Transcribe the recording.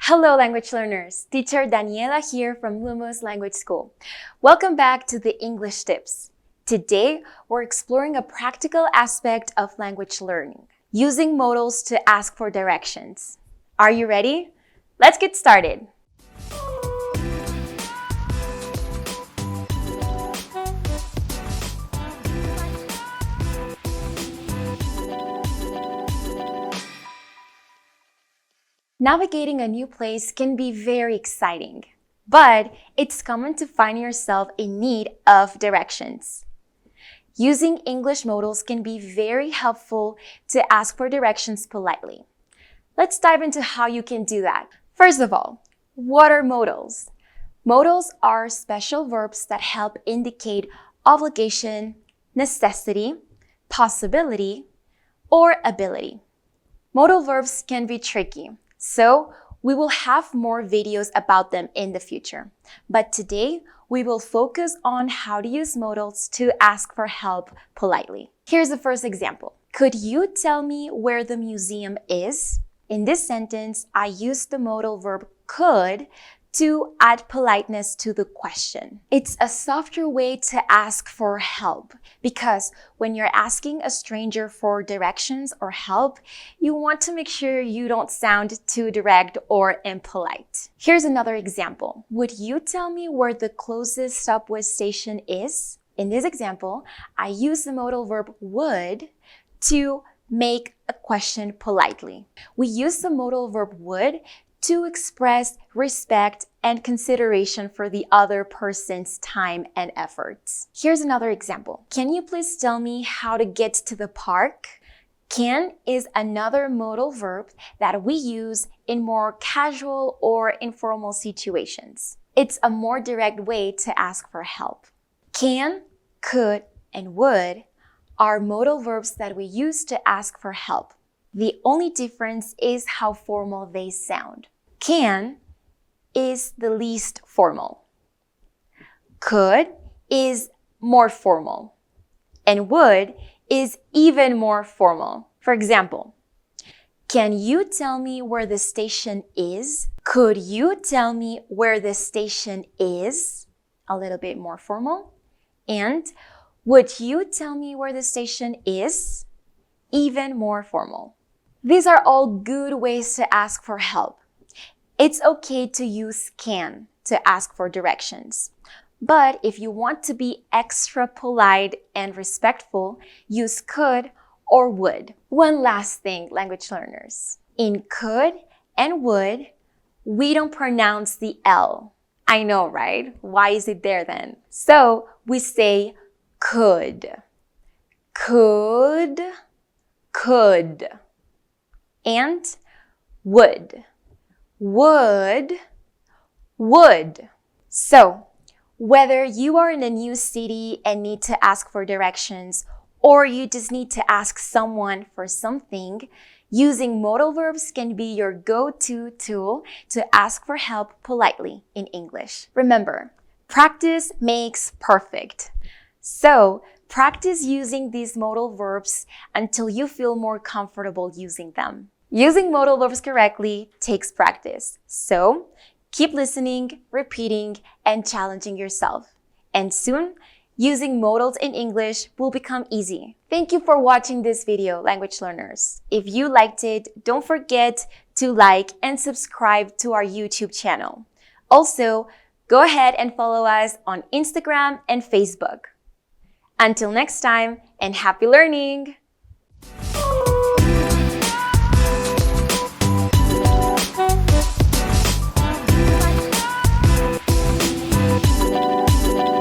Hello, language learners. Teacher Daniela here from Lumos Language School. Welcome back to the English Tips. Today, we're exploring a practical aspect of language learning, using modals to ask for directions. Are you ready? Let's get started. Navigating a new place can be very exciting, but it's common to find yourself in need of directions. Using English modals can be very helpful to ask for directions politely. Let's dive into how you can do that. First of all, what are modals? Modals are special verbs that help indicate obligation, necessity, possibility, or ability. Modal verbs can be tricky. So we will have more videos about them in the future. But today, we will focus on how to use modals to ask for help politely. Here's the first example. Could you tell me where the museum is? In this sentence, I use the modal verb could to add politeness to the question. It's a softer way to ask for help because when you're asking a stranger for directions or help, you want to make sure you don't sound too direct or impolite. Here's another example. Would you tell me where the closest subway station is? In this example, I use the modal verb would to make a question politely. We use the modal verb would to express respect and consideration for the other person's time and efforts. Here's another example. Can you please tell me how to get to the park? Can is another modal verb that we use in more casual or informal situations. It's a more direct way to ask for help. Can, could, and would are modal verbs that we use to ask for help. The only difference is how formal they sound. Can is the least formal. Could is more formal. And would is even more formal. For example, can you tell me where the station is? Could you tell me where the station is? A little bit more formal. And would you tell me where the station is? Even more formal. These are all good ways to ask for help. It's okay to use can to ask for directions. But if you want to be extra polite and respectful, use could or would. One last thing, language learners. In could and would, we don't pronounce the L. I know, right? Why is it there then? So we say could, could, could, and would, would, would. So, whether you are in a new city and need to ask for directions, or you just need to ask someone for something, using modal verbs can be your go-to tool to ask for help politely in English. Remember, practice makes perfect. So, practice using these modal verbs until you feel more comfortable using them. Using modal verbs correctly takes practice. So, keep listening, repeating, and challenging yourself. And soon, using modals in English will become easy. Thank you for watching this video, language learners. If you liked it, don't forget to like and subscribe to our YouTube channel. Also, go ahead and follow us on Instagram and Facebook. Until next time, and happy learning!